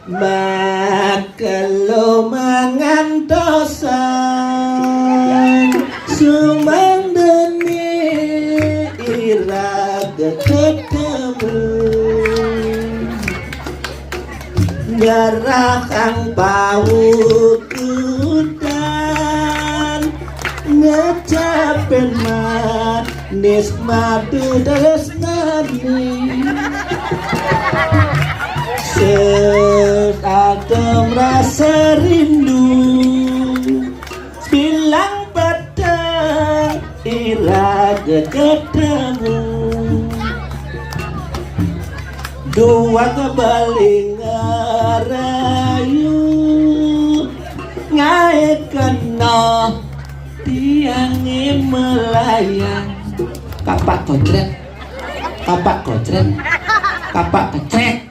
makelo mangantosan sumandeni iraga ketemu jarak ang paukutan ngecapin manis madu desnani seatem rasa rindu bilang pada iraga ketemu dua kebaling ngarayu ngaekeno tiange melayang kapak gojreng kapak gojreng kapak gecrek